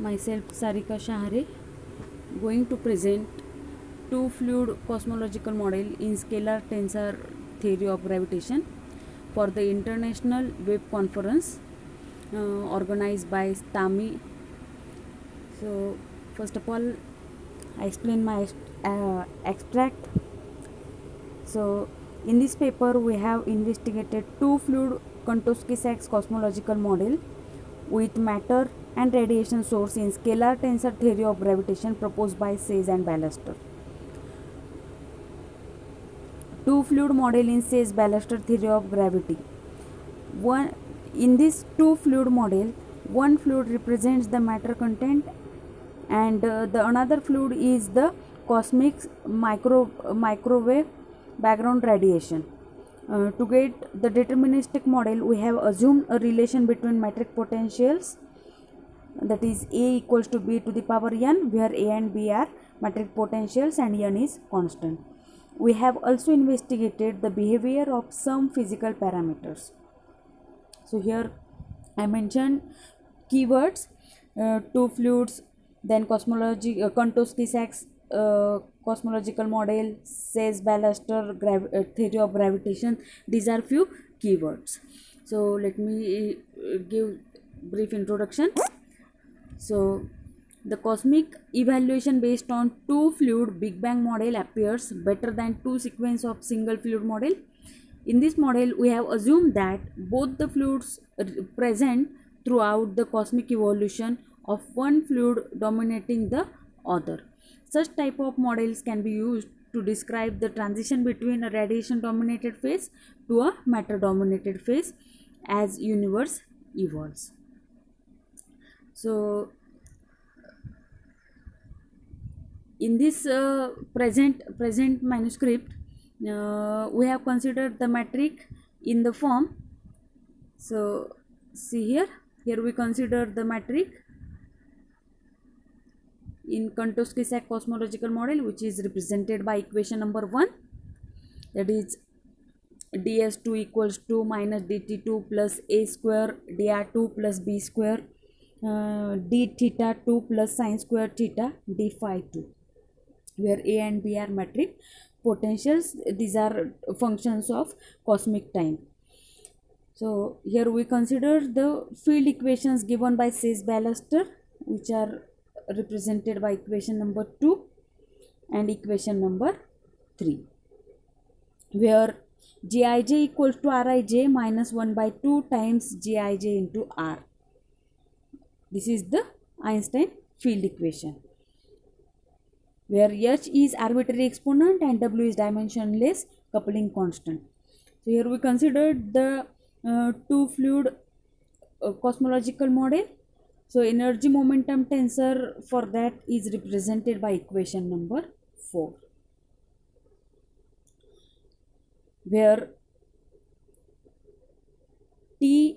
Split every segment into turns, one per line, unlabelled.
Myself Sarika Shahare going to present two fluid cosmological model in scalar tensor theory of gravitation for the International Web Conference organized by STAMI. So first of all I explain my abstract. So in this paper we have investigated two fluid Kontowski-Sachs cosmological model with matter and radiation source in scalar tensor theory of gravitation proposed by Sayce and Ballester. Two fluid model in Sayce-Ballester theory of gravity. In this two fluid model, one fluid represents the matter content and the another fluid is the cosmic microwave background radiation. To get the deterministic model, we have assumed a relation between metric potentials, that is A equals to B to the power n, where A and B are metric potentials and n is constant. We have also investigated the behavior of some physical parameters. So here I mentioned keywords, two fluids, then cosmology, Kontowski-Sachs cosmological model, Sayce-Ballester theory of gravitation. These are few keywords. So let me give brief introduction. So the cosmic evaluation based on two fluid Big Bang model appears better than two sequence of single fluid model. In this model, we have assumed that both the fluids present throughout the cosmic evolution of one fluid dominating the other. Such type of models can be used to describe the transition between a radiation dominated phase to a matter dominated phase as universe evolves. So in this present manuscript, we have considered the metric in the form. So see here we consider the metric in Kontowski-Sachs cosmological model, which is represented by equation number 1, that is ds2 equals to minus dt2 plus a square dr2 plus b square d theta 2 plus sine square theta d phi 2, where a and b are metric potentials. These are functions of cosmic time. So here we consider the field equations given by Sayce-Ballester, which are represented by equation number 2 and equation number 3, where Gij equals to Rij minus 1 by 2 times Gij into R. This is the Einstein field equation, where H is arbitrary exponent and W is dimensionless coupling constant. So here we considered the two fluid cosmological model. So energy momentum tensor for that is represented by equation number 4, where Tijm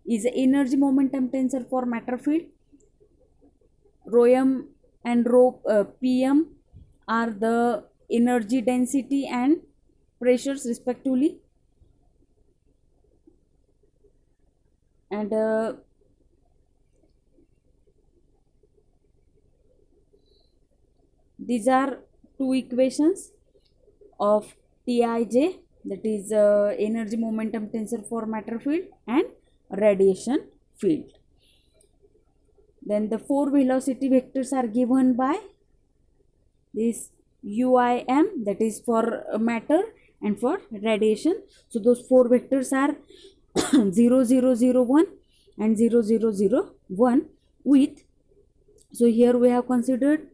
is the energy momentum tensor for matter field. Rho m and rho pm are the energy density and pressures respectively, and these are two equations of Tij, that is energy momentum tensor for matter field and radiation field. Then the four velocity vectors are given by this UIM, that is for matter and for radiation. So those four vectors are 0 0 0 1 and 0 0 0 1 with, so here we have considered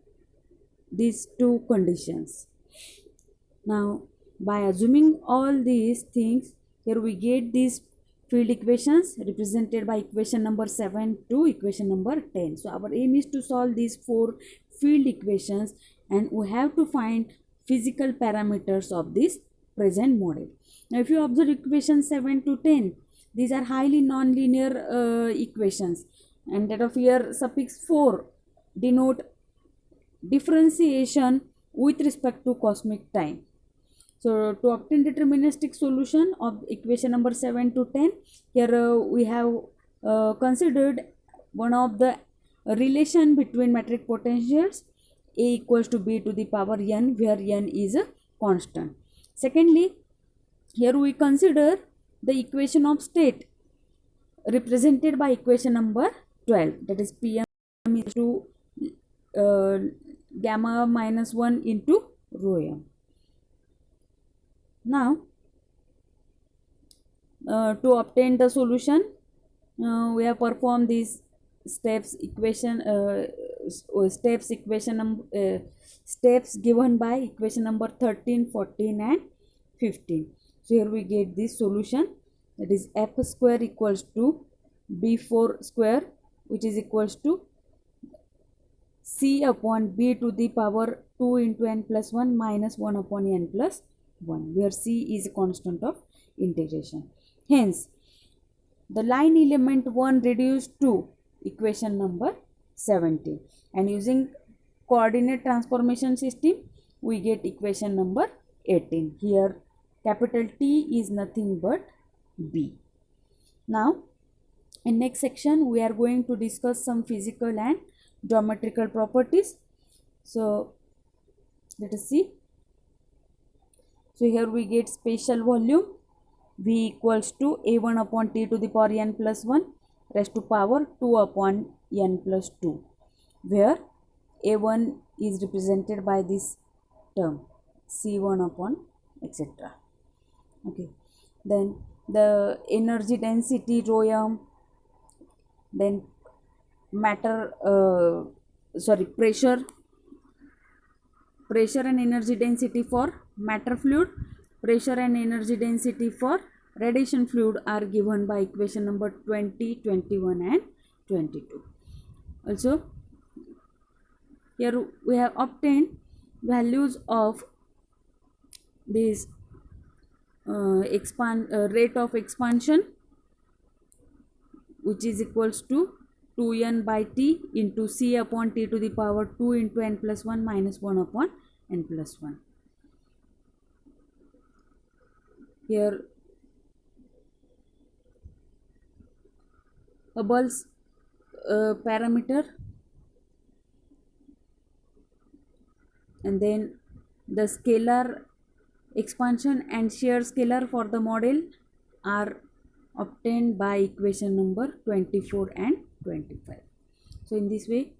these two conditions. Now by assuming all these things, here we get these field equations represented by equation number 7 to equation number 10. So our aim is to solve these four field equations and we have to find physical parameters of this present model. Now if you observe equation 7 to 10, these are highly non-linear equations, and that of here suffix 4 denote differentiation with respect to cosmic time. So to obtain deterministic solution of equation number 7 to 10, here we have considered one of the relation between metric potentials A equals to B to the power n, where n is a constant. Secondly, here we consider the equation of state represented by equation number 12, that is Pm is to gamma minus 1 into rho m. Now, to obtain the solution, we have performed these steps steps given by equation number 13, 14 and 15. So here we get this solution, that is f square equals to b4 square, which is equals to c upon b to the power 2 into n plus 1 minus 1 upon n plus 1, where c is a constant of integration. Hence, the line element 1 reduced to equation number 17, and using coordinate transformation system we get equation number 18. Here capital T is nothing but B. Now in next section we are going to discuss some physical and geometrical properties. So let us see. So here we get spatial volume V equals to A1 upon T to the power n plus 1 raised to power 2 upon n plus 2, where A1 is represented by this term C1 upon etc. Okay, then the energy density rho m, then pressure and energy density for matter fluid, pressure and energy density for radiation fluid are given by equation number 20, 21 and 22. Also, here we have obtained values of this rate of expansion, which is equals to 2n by t into c upon t to the power 2 into n plus 1 minus 1 upon n plus 1. Here Hubble's parameter, and then the scalar expansion and shear scalar for the model are obtained by equation number 24 and 25. So in this way,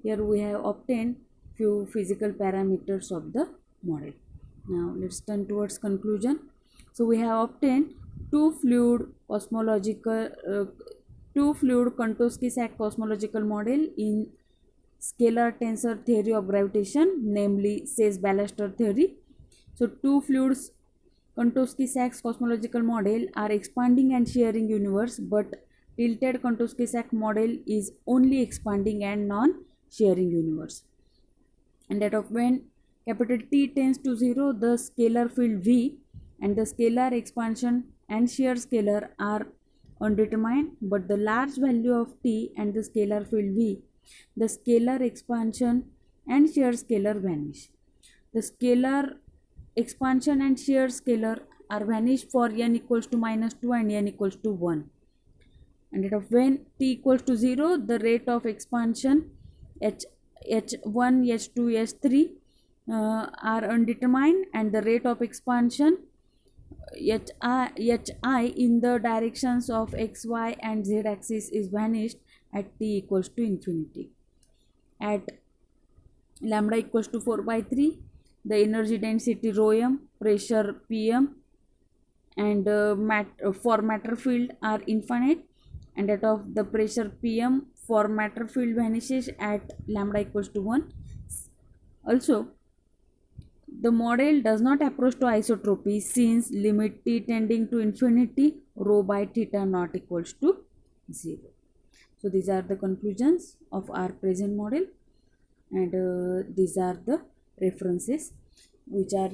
here we have obtained few physical parameters of the model. Now let's turn towards conclusion. So we have obtained two fluid Kontowski-Sachs cosmological model in scalar tensor theory of gravitation, namely Sayce-Ballester theory. So two fluids Kontowski-Sachs cosmological model are expanding and shearing universe, but tilted Kontowski-Sachs model is only expanding and non-shearing universe. And that of when capital T tends to 0, the scalar field V and the scalar expansion and shear scalar are undetermined, but the large value of T and the scalar field V, the scalar expansion and shear scalar vanish. The scalar expansion and shear scalar are vanished for n equals to minus 2 and n equals to 1. And that of when T equals to 0, the rate of expansion H1, H2, H3 are undetermined, and the rate of expansion Hi in the directions of x, y and z axis is vanished at t equals to infinity. At lambda equals to 4 by 3, the energy density rho m, pressure Pm and for matter field are infinite, and that of the pressure Pm for matter field vanishes at lambda equals to 1. Also, the model does not approach to isotropy since limit t tending to infinity rho by theta not equals to 0. So these are the conclusions of our present model, and these are the references which are